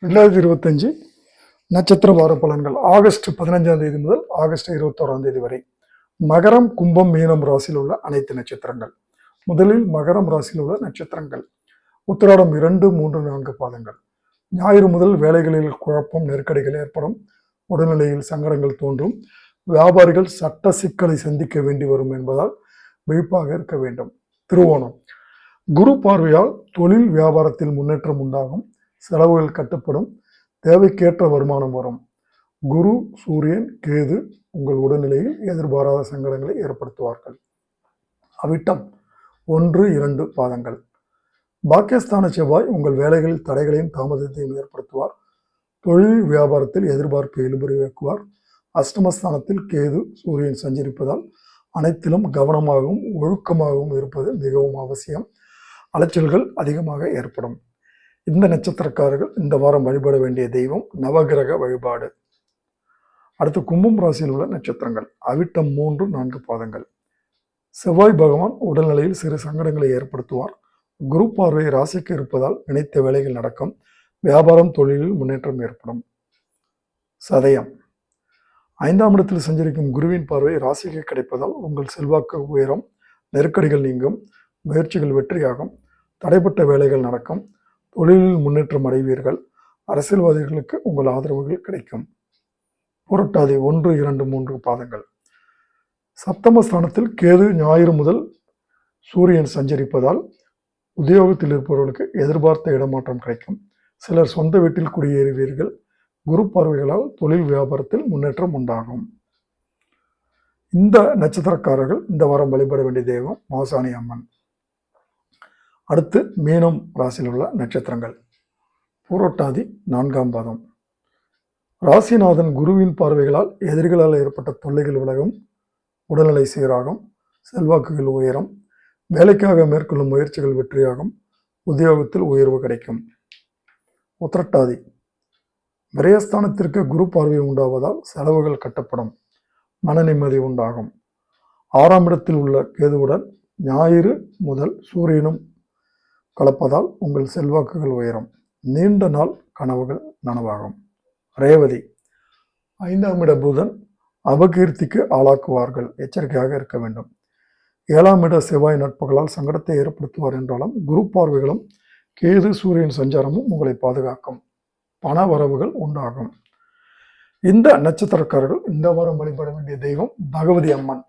2025 நட்சத்திர வார பலன்கள் ஆகஸ்ட் 15ஆம் தேதி முதல் ஆகஸ்ட் 21ஆம் தேதி வரை மகரம், கும்பம், மீனம் ராசியில் உள்ள அனைத்து நட்சத்திரங்கள். முதலில் மகரம் ராசியில் உள்ள நட்சத்திரங்கள். உத்திராடம் 2, 3, 4 பாதங்கள். ஞாயிறு முதல் வேலைகளில் குழப்பம், நெருக்கடிகள் ஏற்படும். உடல்நிலையில் சங்கடங்கள் தோன்றும். வியாபாரிகள் சட்ட சிக்கலை சந்திக்க வேண்டி வரும் என்பதால் விழிப்பாக இருக்க வேண்டும். திருவோணம். குரு பார்வையால் தொழில் வியாபாரத்தில் முன்னேற்றம் உண்டாகும். செலவுகள் கட்டுப்படும். தேவைக்கேற்ற வருமானம் வரும். குரு, சூரியன், கேது உங்கள் உடல்நிலையில் எதிர்பாராத சங்கடங்களை ஏற்படுத்துவார்கள். அவிட்டம் 1, 2 பாதங்கள். பாக்கியஸ்தான செவ்வாய் உங்கள் வேலைகளில் தடைகளையும் தாமதத்தையும் ஏற்படுத்துவார். தொழில் வியாபாரத்தில் எதிர்பார்ப்பை இழுபறியாக்குவார். அஷ்டமஸ்தானத்தில் கேது, சூரியன் சஞ்சரிப்பதால் அனைத்திலும் கவனமாகவும் ஒழுக்கமாகவும் இருப்பது மிகவும் அவசியம். அலைச்சல்கள் அதிகமாக ஏற்படும். இந்த நட்சத்திரக்காரர்கள் இந்த வாரம் வழிபட வேண்டிய தெய்வம் நவகிரக வழிபாடு. அடுத்து கும்பம் ராசியில் உள்ள நட்சத்திரங்கள். அவிட்டம் 3, 4 பாதங்கள். செவ்வாய் பகவான் உடல்நிலையில் சிறு சங்கடங்களை ஏற்படுத்துவார். குரு பார்வை ராசிக்கு இருப்பதால் நினைத்த வேலைகள் நடக்கும். வியாபாரம், தொழிலில் முன்னேற்றம் ஏற்படும். சதயம். 5ஆம் இடத்தில் சஞ்சரிக்கும் குருவின் பார்வை ராசிக்கு கிடைப்பதால் உங்கள் செல்வாக்கு உயரும். நெருக்கடிகள் நீங்கும். முயற்சிகள் வெற்றியாகும். தடைப்பட்ட வேலைகள் நடக்கும். தொழிலில் முன்னேற்றம் அடைவீர்கள். அரசியல்வாதிகளுக்கு உங்கள் ஆதரவுகள் கிடைக்கும். புரட்டாதி 1, 2, 3 பாதங்கள். சப்தமஸ்தானத்தில் கேது ஞாயிறு முதல் சூரியன் சஞ்சரிப்பதால் உத்தியோகத்தில் இருப்பவர்களுக்கு எதிர்பார்த்த இடமாற்றம் கிடைக்கும். சிலர் சொந்த வீட்டில் குடியேறுவீர்கள். குரு பார்வைகளால் தொழில் வியாபாரத்தில் முன்னேற்றம் உண்டாகும். இந்த நட்சத்திரக்காரர்கள் இந்த வாரம் வழிபட வேண்டிய தெய்வம் மாசாணி அம்மன். அடுத்து மீனம் ராசியில் உள்ள நட்சத்திரங்கள். பூரட்டாதி 4ஆம் பாதம். ராசிநாதன் குருவின் பார்வைகளால் எதிரிகளால் ஏற்பட்ட தொல்லைகள் விலகும். உடல்நிலை சீராகும். செல்வாக்குகள் உயரும். வேலைக்காக மேற்கொள்ளும் முயற்சிகள் வெற்றியாகும். உத்தியோகத்தில் உயர்வு கிடைக்கும். உத்திரட்டாதி. விரயஸ்தானத்திற்கு குரு பார்வை உண்டாவதால் செலவுகள் கட்டப்படும். மன நிம்மதி உண்டாகும். 6ஆம் இடத்தில் உள்ள கேதுவுடன் ஞாயிறு முதல் சூரியனும் கலப்பதால் உங்கள் செல்வாக்குகள் உயரும். நீண்ட நாள் கனவுகள் நனவாகும். ரேவதி. 5ஆம் இட புதன் அபகீர்த்திக்கு ஆளாக்குவார்கள். எச்சரிக்கையாக இருக்க வேண்டும். 7ஆம் இட செவ்வாய் நட்புகளால் சங்கடத்தை ஏற்படுத்துவார் என்றாலும் குரு பார்வைகளும் கேது, சூரியன் சஞ்சாரமும் உங்களை பாதுகாக்கும். பண வரவுகள் உண்டாகும். இந்த நட்சத்திரக்காரர்கள் இந்த வாரம் வழிபட வேண்டிய தெய்வம் பகவதி அம்மன்.